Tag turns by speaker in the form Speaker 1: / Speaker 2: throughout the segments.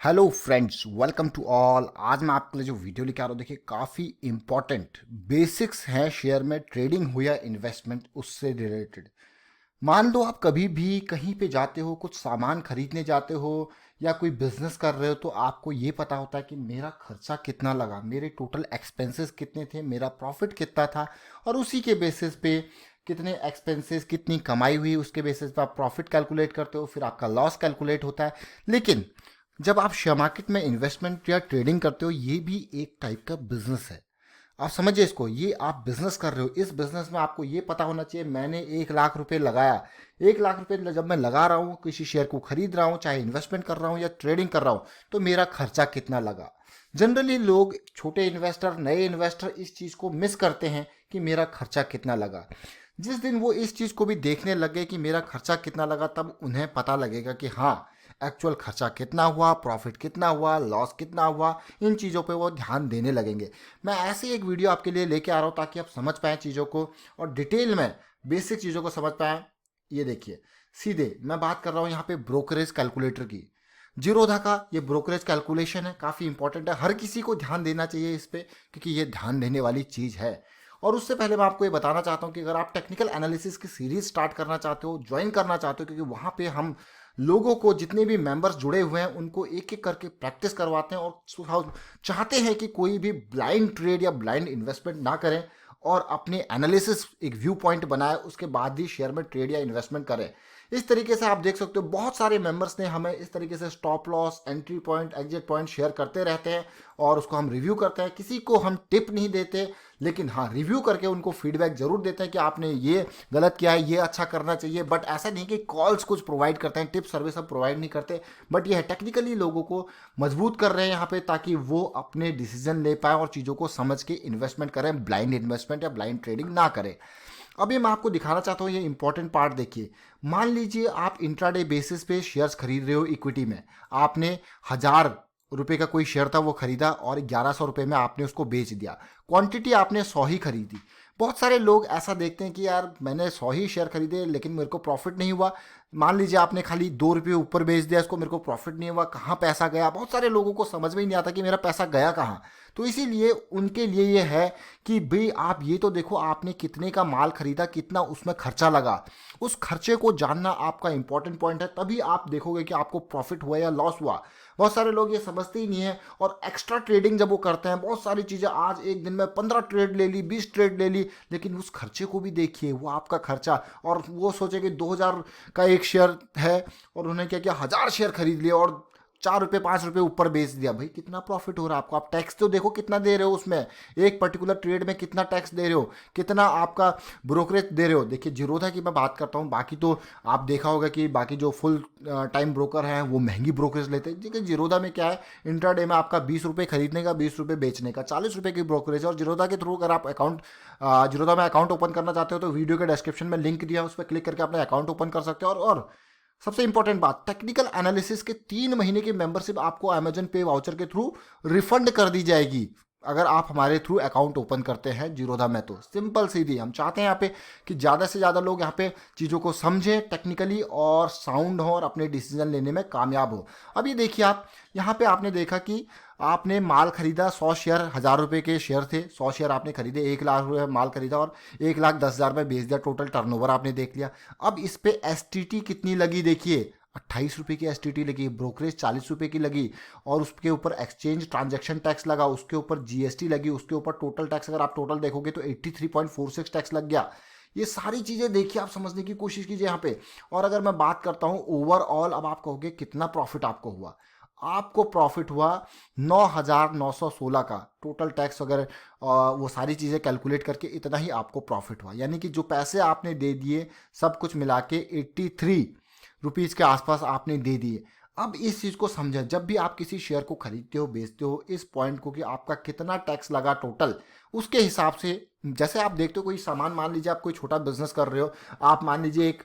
Speaker 1: Hello friends, welcome to all. आज मैं आपके लिए जो वीडियो लेके आ रहा हूँ, देखिए काफ़ी इंपॉर्टेंट बेसिक्स हैं शेयर में ट्रेडिंग हो या इन्वेस्टमेंट, उससे रिलेटेड। मान लो आप कभी भी कहीं पे जाते हो, कुछ सामान खरीदने जाते हो या कोई बिजनेस कर रहे हो, तो आपको ये पता होता है कि मेरा खर्चा कितना लगा, मेरे टोटल एक्सपेंसेस कितने थे, मेरा प्रॉफिट कितना था, और उसी के बेसिस पे कितने एक्सपेंसेस कितनी कमाई हुई, उसके बेसिस पे आप प्रॉफिट कैलकुलेट करते हो, फिर आपका लॉस कैलकुलेट होता है। लेकिन जब आप शेयर मार्केट में इन्वेस्टमेंट या ट्रेडिंग करते हो, ये भी एक टाइप का बिजनेस है। आप समझिए इसको, ये आप बिजनेस कर रहे हो। इस बिजनेस में आपको ये पता होना चाहिए, मैंने 1 लाख रुपए लगाया। 1 लाख रुपए जब मैं लगा रहा हूँ, किसी शेयर को खरीद रहा हूँ, चाहे इन्वेस्टमेंट कर रहा हूँ या ट्रेडिंग कर रहा हूँ, तो मेरा खर्चा कितना लगा। जनरली लोग, छोटे इन्वेस्टर, नए इन्वेस्टर, इस चीज़ को मिस करते हैं कि मेरा खर्चा कितना लगा। जिस दिन वो इस चीज़ को भी देखने लगे कि मेरा खर्चा कितना लगा, तब उन्हें पता लगेगा कि हाँ, एक्चुअल खर्चा कितना हुआ, प्रॉफिट कितना हुआ, लॉस कितना हुआ। इन चीज़ों पे वो ध्यान देने लगेंगे। मैं ऐसे एक वीडियो आपके लिए लेके आ रहा हूँ ताकि आप समझ पाएँ चीज़ों को और डिटेल में बेसिक चीज़ों को समझ पाएँ। ये देखिए, सीधे मैं बात कर रहा हूँ यहाँ पे ब्रोकरेज कैलकुलेटर की। जीरोधा का ये ब्रोकरेज कैलकुलेशन है, काफ़ी इंपॉर्टेंट है, हर किसी को ध्यान देना चाहिए इस पे, क्योंकि ये ध्यान देने वाली चीज़ है। और उससे पहले मैं आपको ये बताना चाहता हूँ कि अगर आप टेक्निकल एनालिसिस की सीरीज स्टार्ट करना चाहते हो, ज्वाइन करना चाहते हो, क्योंकि वहाँ पे हम लोगों को, जितने भी मेंबर्स जुड़े हुए हैं, उनको एक एक करके प्रैक्टिस करवाते हैं और चाहते हैं कि कोई भी ब्लाइंड ट्रेड या ब्लाइंड इन्वेस्टमेंट ना करें और अपने एनालिसिस एक व्यू पॉइंट बनाए, उसके बाद ही शेयर में ट्रेड या इन्वेस्टमेंट करें। इस तरीके से आप देख सकते हो, बहुत सारे मेंबर्स ने हमें इस तरीके से stop loss, entry point, exit point share करते रहते हैं और उसको हम रिव्यू करते हैं। किसी को हम टिप नहीं देते, लेकिन हाँ, रिव्यू करके उनको फीडबैक जरूर देते हैं कि आपने ये गलत किया है, ये अच्छा करना चाहिए। बट ऐसा नहीं कि कॉल्स कुछ प्रोवाइड करते हैं, टिप सर्विस हम प्रोवाइड नहीं करते। बट ये है, टेक्निकली लोगों को मजबूत कर रहे हैं यहाँ पे, ताकि वो अपने डिसीजन ले पाए और चीज़ों को समझ के इन्वेस्टमेंट करें, ब्लाइंड इन्वेस्टमेंट या ब्लाइंड ट्रेडिंग ना करें। अभी मैं आपको दिखाना चाहता हूँ, ये इंपॉर्टेंट पार्ट देखिए। मान लीजिए आप इंट्राडे बेसिस पे शेयर्स खरीद रहे हो इक्विटी में। आपने 1,000 रुपए का कोई शेयर था, वो खरीदा और 1,100 रुपए में आपने उसको बेच दिया। क्वांटिटी आपने 100 ही खरीदी। बहुत सारे लोग ऐसा देखते हैं कि यार, मैंने 100 ही शेयर खरीदे लेकिन मेरे को प्रॉफिट नहीं हुआ। मान लीजिए आपने खाली 2 रुपये ऊपर बेच दिया इसको, मेरे को प्रॉफिट नहीं हुआ, कहाँ पैसा गया। बहुत सारे लोगों को समझ में ही नहीं आता कि मेरा पैसा गया कहाँ। तो इसीलिए उनके लिए ये है कि भाई, आप ये तो देखो आपने कितने का माल खरीदा, कितना उसमें खर्चा लगा। उस खर्चे को जानना आपका इंपॉर्टेंट पॉइंट है, तभी आप देखोगे कि आपको प्रॉफिट हुआ या लॉस हुआ। बहुत सारे लोग ये समझते ही नहीं है और एक्स्ट्रा ट्रेडिंग जब वो करते हैं, बहुत सारी चीज़ें, आज एक दिन में 15 ट्रेड ले ली, 20 ट्रेड ले ली, लेकिन उस खर्चे को भी देखिए, वो आपका खर्चा। और वो सोचे कि 2,000 का एक शेयर है और उन्होंने क्या किया, 1,000 शेयर खरीद लिए और 4 रुपये 5 रुपये ऊपर बेच दिया। भाई, कितना प्रॉफिट हो रहा है आपको? आप टैक्स तो देखो कितना दे रहे हो उसमें, एक पर्टिकुलर ट्रेड में कितना टैक्स दे रहे हो, कितना आपका ब्रोकरेज दे रहे हो। देखिए, जीरोधा की मैं बात करता हूँ, बाकी तो आप देखा होगा कि बाकी जो फुल टाइम ब्रोकर हैं वो महंगी ब्रोकरेज लेते हैं। देखिए, जीरोधा में क्या है, इंट्राडे में आपका 20 रुपये खरीदने का, 20 रुपये बेचने का, 40 रुपये की ब्रोकरेज है। और जीरोधा के थ्रू अगर आप जीरोधा में अकाउंट ओपन करना चाहते हो, तो वीडियो के डिस्क्रिप्शन में लिंक दिया है, उस पर क्लिक करके अपना अकाउंट ओपन कर सकते हो। और सबसे इंपॉर्टेंट बात, टेक्निकल एनालिसिस के 3 महीने की मेंबरशिप आपको अमेजन पे वाउचर के थ्रू रिफंड कर दी जाएगी, अगर आप हमारे थ्रू अकाउंट ओपन करते हैं जीरोधा में। तो सिंपल सीधी, हम चाहते हैं यहाँ पे कि ज़्यादा से ज़्यादा लोग यहाँ पे चीज़ों को समझें टेक्निकली और साउंड हो और अपने डिसीजन लेने में कामयाब हो। अब ये देखिए, आप यहाँ पे आपने देखा कि आपने माल खरीदा, 100 शेयर 1,000 रुपये के शेयर थे, 100 शेयर आपने खरीदे, 1 लाख रुपये माल खरीदा और 1,10,000 में बेच दिया। टोटल टर्नओवर आपने देख लिया। अब इस पे एसटीटी कितनी लगी देखिए, 28 रुपये की एसटीटी लगी, ब्रोकरेज 40 रुपये की लगी, और उसके ऊपर एक्सचेंज ट्रांजैक्शन टैक्स लगा, उसके ऊपर जीएसटी लगी, उसके ऊपर टोटल टैक्स अगर आप टोटल देखोगे तो 83.46 टैक्स लग गया। ये सारी चीज़ें देखिए, आप समझने की कोशिश कीजिए यहाँ पे। और अगर मैं बात करता हूँ ओवरऑल, अब आप कहोगे कितना प्रॉफिट आपको हुआ। आपको प्रॉफिट हुआ 9,916 का, टोटल टैक्स वगैरह वो सारी चीज़ें कैलकुलेट करके इतना ही आपको प्रॉफिट हुआ। यानी कि जो पैसे आपने दे दिए, सब कुछ मिला के 83 रुपीज़ के आसपास आपने दे दिए। अब इस चीज़ को समझें, जब भी आप किसी शेयर को खरीदते हो, बेचते हो, इस पॉइंट को कि आपका कितना टैक्स लगा टोटल, उसके हिसाब से। जैसे आप देखते हो कोई सामान, मान लीजिए आप कोई छोटा बिजनेस कर रहे हो, आप मान लीजिए एक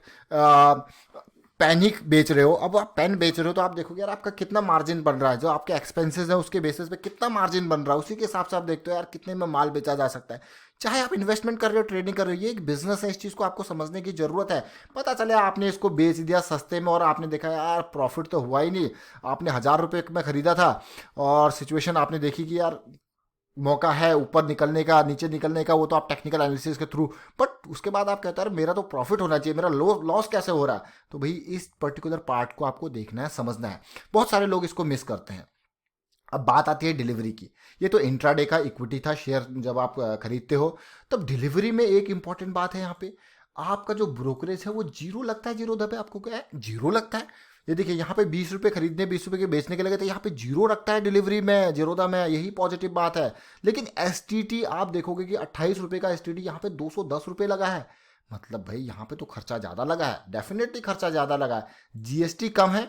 Speaker 1: पेन ही बेच रहे हो, अब आप पेन बेच रहे हो तो आप देखोगे यार आपका कितना मार्जिन बन रहा है, जो आपके एक्सपेंसेस है उसके बेसिस पे कितना मार्जिन बन रहा है, उसी के हिसाब से आप देखते हो यार कितने में माल बेचा जा सकता है। चाहे आप इन्वेस्टमेंट कर रहे हो, ट्रेडिंग कर रहे हो, ये एक बिजनेस है, इस चीज़ को आपको समझने की ज़रूरत है। पता चले आपने इसको बेच दिया सस्ते में और आपने देखा यार प्रॉफिट तो हुआ ही नहीं, आपने 1,000 रुपये में ख़रीदा था और सिचुएशन आपने देखी कि यार मौका है ऊपर निकलने का, नीचे निकलने का, वो तो आप टेक्निकल एनालिसिस के थ्रू, बट उसके बाद आप कहते हैं मेरा तो प्रॉफिट होना चाहिए, मेरा लॉस कैसे हो रहा है। तो भाई इस पर्टिकुलर पार्ट को आपको देखना है, समझना है। बहुत सारे लोग इसको मिस करते हैं। अब बात आती है डिलीवरी की। ये तो इंट्राडे का इक्विटी था, शेयर जब आप खरीदते हो तब डिलीवरी में एक इंपॉर्टेंट बात है यहाँ पे, आपका जो ब्रोकरेज है वो जीरो लगता है। जीरो दबे आपको क्या है, जीरो लगता है। ये देखिए यहाँ पे 20 रुपये खरीदने 20 रुपये के बेचने के लगे तो यहाँ पे जीरो रखता है डिलीवरी में, जीरोदा में, यही पॉजिटिव बात है। लेकिन एस आप देखोगे कि 28 रुपये का एस टी टी यहाँ पे 210 रुपये लगा है। मतलब भाई यहाँ पे तो खर्चा ज़्यादा लगा है, डेफिनेटली खर्चा ज़्यादा लगा है। जीएसटी कम है,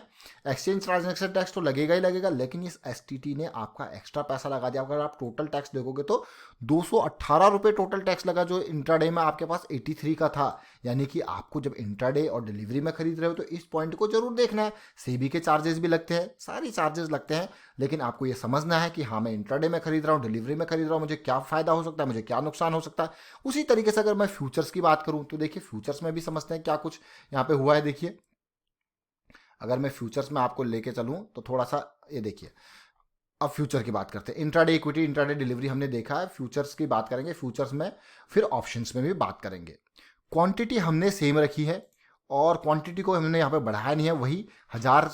Speaker 1: एक्सचेंज ट्रांजैक्शन टैक्स तो लगेगा ही लगेगा, लेकिन इस एसटीटी ने आपका एक्स्ट्रा पैसा लगा दिया। अगर आप टोटल टैक्स देखोगे तो 218 रुपये टोटल टैक्स लगा, जो इंट्राडे में आपके पास 83 का था। यानी कि आपको जब इंट्राडे और डिलीवरी में खरीद रहे हो तो इस पॉइंट को जरूर देखना है। सेबी के चार्जेस भी लगते हैं, सारी चार्जेस लगते हैं, लेकिन आपको ये समझना है कि हाँ मैं इंट्राडे में खरीद रहा हूँ, डिलीवरी में खरीद रहा हूँ, मुझे क्या फ़ायदा हो सकता है, मुझे क्या नुकसान हो सकता है। उसी तरीके से अगर मैं फ्यूचर्स की बात करूँ तो देखिए फ्यूचर्स में भी समझते हैं क्या कुछ यहाँ पे हुआ है। देखिए अगर मैं फ्यूचर्स में आपको लेके चलूँ तो थोड़ा सा ये देखिए, अब फ्यूचर की बात करते हैं। इंट्राडे इक्विटी, इंट्राडे डिलीवरी हमने देखा है, फ्यूचर्स की बात करेंगे, फ्यूचर्स में फिर ऑप्शंस में भी बात करेंगे। क्वांटिटी हमने सेम रखी है और क्वांटिटी को हमने यहाँ पे बढ़ाया नहीं है, वही 1,000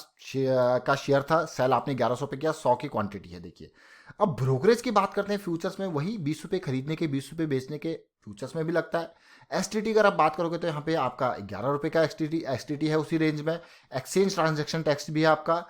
Speaker 1: का शेयर था, सेल आपने 1100 पे किया, 100 की क्वांटिटी है। देखिए अब ब्रोकरेज की बात करते हैं फ्यूचर्स में, वही 20 रुपये खरीदने के 20 रुपये बेचने के फ्यूचर्स में भी लगता है। एसटीटी अगर आप बात करोगे तो यहाँ पे आपका 11 रुपये का एसटीटी है उसी रेंज में। एक्सचेंज ट्रांजेक्शन टैक्स भी है आपका,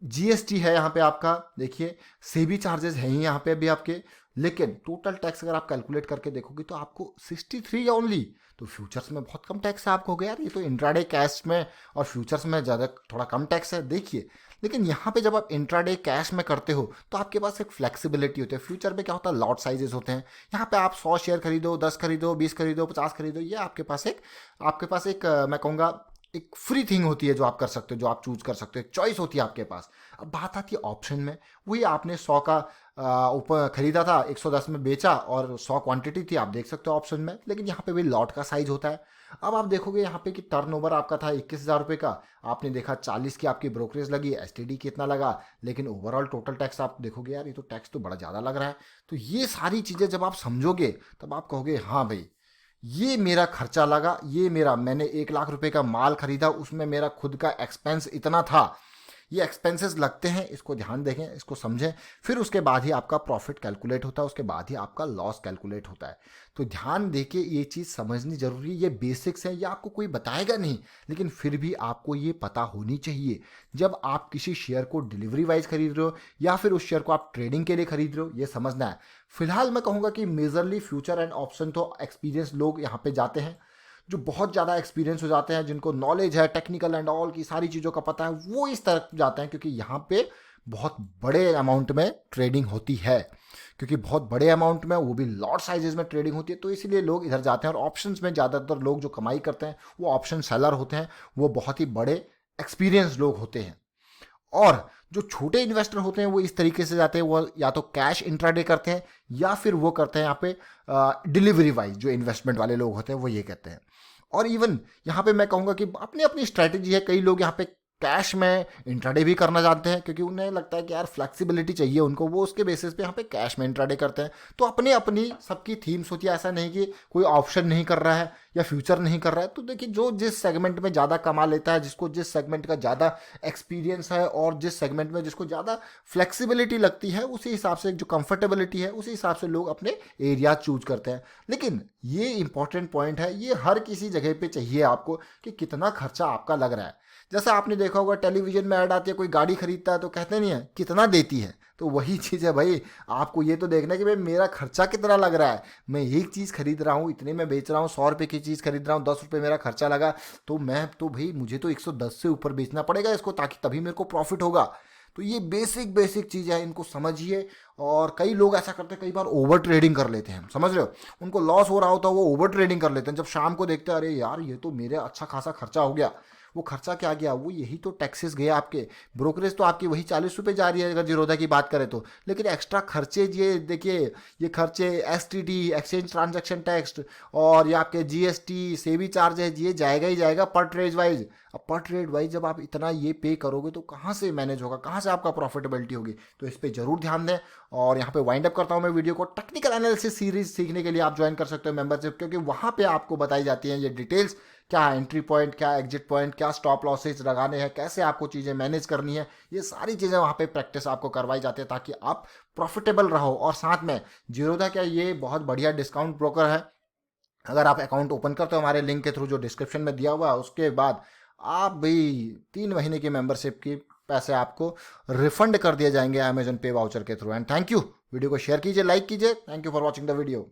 Speaker 1: जीएसटी है यहाँ पे आपका, देखिए सेबी चार्जेस हैं ही यहाँ पे भी आपके। लेकिन टोटल टैक्स अगर आप कैलकुलेट करके देखोगे तो आपको 63 ओनली, तो फ्यूचर्स में बहुत कम टैक्स है आपको। हो गया यार ये तो इंट्राडे कैश में और फ्यूचर्स में ज़्यादा थोड़ा कम टैक्स है, देखिए। लेकिन यहाँ पे जब आप इंट्राडे कैश में करते हो तो आपके पास एक फ्लेक्सिबिलिटी होती है। फ्यूचर में क्या होता है, लॉट साइजेस होते हैं। यहाँ पे आप 100 शेयर खरीदो, 10 खरीदो, 20 खरीदो, 50 खरीदो, ये आपके पास एक मैं कहूँगा एक फ्री थिंग होती है जो आप कर सकते हो, जो आप चूज कर सकते हो, एक चॉइस होती है आपके पास। अब बात आती है ऑप्शन में, वही आपने 100 का ऊपर खरीदा था, 110 में बेचा और 100 क्वांटिटी थी, आप देख सकते हो ऑप्शन में। लेकिन यहाँ पे भी लॉट का साइज होता है। अब आप देखोगे यहाँ पे कि टर्नओवर आपका था 21,000 रुपये का, आपने देखा 40 की आपकी ब्रोकरेज लगी, एसटीडी कितना लगा, लेकिन ओवरऑल टोटल टैक्स आप देखोगे यार ये तो टैक्स तो बड़ा ज़्यादा लग रहा है। तो ये सारी चीज़ें जब आप समझोगे तब आप कहोगे हाँ भाई ये मेरा खर्चा लगा, ये मेरा, मैंने 1,00,000 रुपए का माल खरीदा, उसमें मेरा खुद का एक्सपेंस इतना था। ये एक्सपेंसेस लगते हैं, इसको ध्यान देखें, इसको समझें। फिर उसके बाद ही आपका प्रॉफिट कैलकुलेट होता है, उसके बाद ही आपका लॉस कैलकुलेट होता है। तो ध्यान देके ये चीज़ समझनी जरूरी है। ये बेसिक्स है, ये आपको कोई बताएगा नहीं, लेकिन फिर भी आपको ये पता होनी चाहिए। जब आप किसी शेयर को डिलीवरी वाइज खरीद रहे हो या फिर उस शेयर को आप ट्रेडिंग के लिए खरीद रहे हो, ये समझना है। फिलहाल मैं कहूँगा कि मेजरली फ्यूचर एंड ऑप्शन तो एक्सपीरियंस लोग यहाँ पे जाते हैं, जो बहुत ज़्यादा एक्सपीरियंस हो जाते हैं, जिनको नॉलेज है टेक्निकल एंड ऑल की सारी चीज़ों का पता है, वो इस तरफ जाते हैं, क्योंकि यहाँ पे बहुत बड़े अमाउंट में ट्रेडिंग होती है। क्योंकि बहुत बड़े अमाउंट में, वो भी लॉट साइजेस में ट्रेडिंग होती है, तो इसीलिए लोग इधर जाते हैं। और ऑप्शंस में ज़्यादातर लोग जो कमाई करते हैं वो ऑप्शन सेलर होते हैं, वो बहुत ही बड़े एक्सपीरियंस लोग होते हैं। और जो छोटे इन्वेस्टर होते हैं वो इस तरीके से जाते हैं, वो या तो कैश इंट्राडे करते हैं या फिर वो करते हैं यहाँ पे डिलीवरी वाइज। जो इन्वेस्टमेंट वाले लोग होते हैं वो ये कहते हैं। और इवन यहाँ पे मैं कहूँगा कि अपनी अपनी स्ट्रैटेजी है। कई लोग यहाँ पे कैश में इंट्राडे भी करना जानते हैं, क्योंकि उन्हें लगता है कि यार फ्लेक्सिबिलिटी चाहिए उनको, वो उसके बेसिस पे यहाँ पे कैश में इंट्राडे करते हैं। तो अपनी अपनी सबकी थीम्स होती है, ऐसा नहीं कि कोई ऑप्शन नहीं कर रहा है या फ्यूचर नहीं कर रहा है। तो देखिए जो जिस सेगमेंट में ज़्यादा कमा लेता है, जिसको जिस सेगमेंट का ज़्यादा एक्सपीरियंस है और जिस सेगमेंट में जिसको ज़्यादा फ्लेक्सिबिलिटी लगती है, उसी हिसाब से जो कंफर्टेबिलिटी है उसी हिसाब से लोग अपने एरिया चूज करते हैं। लेकिन ये इंपॉर्टेंट पॉइंट है, ये हर किसी जगह पे चाहिए आपको कि कितना खर्चा आपका लग रहा है। जैसा आपने देखा होगा टेलीविजन में ऐड आती है, कोई गाड़ी खरीदता है तो कहते नहीं है कितना देती है, तो वही चीज़ है भाई। आपको ये तो देखना है कि भाई मेरा खर्चा कितना लग रहा है। मैं एक चीज़ खरीद रहा हूँ, इतने में बेच रहा हूँ, 100 रुपये की चीज़ खरीद रहा हूँ, 10 रुपये मेरा खर्चा लगा, तो मैं तो भाई मुझे तो 110 से ऊपर बेचना पड़ेगा इसको, ताकि तभी मेरे को प्रॉफिट होगा। तो ये बेसिक बेसिक चीज़ है, इनको समझिए। और कई लोग ऐसा करते हैं, कई बार ओवर ट्रेडिंग कर लेते हैं, समझ रहे हो, उनको लॉस हो रहा होता है, वो ओवर ट्रेडिंग कर लेते हैं। जब शाम को देखते हैं अरे यार ये तो मेरे अच्छा खासा खर्चा हो गया, वो खर्चा क्या गया, वो यही तो टैक्सेस गए आपके। ब्रोकरेज तो आपकी वही 40 रुपये जा रही है अगर जीरोधा की बात करें तो, लेकिन एक्स्ट्रा खर्चे ये देखिए, ये खर्चे STD एक्सचेंज ट्रांजैक्शन टैक्स और ये आपके GST सेवी चार्ज है, ये जाएगा ही जाएगा पर ट्रेड वाइज। अब पर ट्रेड वाइज जब आप इतना ये पे करोगे तो कहाँ से मैनेज होगा, कहाँ से आपका प्रॉफिटेबिलिटी होगी, तो इस पर जरूर ध्यान दें। और यहाँ पे वाइंड अप करता हूँ मैं वीडियो को। टेक्निकल एनालिसिस सीरीज सीखने के लिए आप ज्वाइन कर सकते हो मेंबरशिप, क्योंकि वहाँ पे आपको बताई जाती हैं ये डिटेल्स, क्या एंट्री पॉइंट, क्या एग्जिट पॉइंट, क्या स्टॉप लॉसेज लगाने हैं, कैसे आपको चीज़ें मैनेज करनी है, ये सारी चीज़ें वहाँ पे प्रैक्टिस आपको करवाई जाती है ताकि आप प्रॉफिटेबल रहो। और साथ में जीरोधा क्या ये बहुत बढ़िया डिस्काउंट ब्रोकर है। अगर आप अकाउंट ओपन करते हो हमारे लिंक के थ्रू जो डिस्क्रिप्शन में दिया हुआ है, उसके बाद आप भी 3 महीने की मेंबरशिप की पैसे आपको रिफंड कर दिए जाएंगे अमेजन पे वाउचर के through. And thank you, video को शेयर कीजिए, लाइक कीजिए। Thank you for watching the video.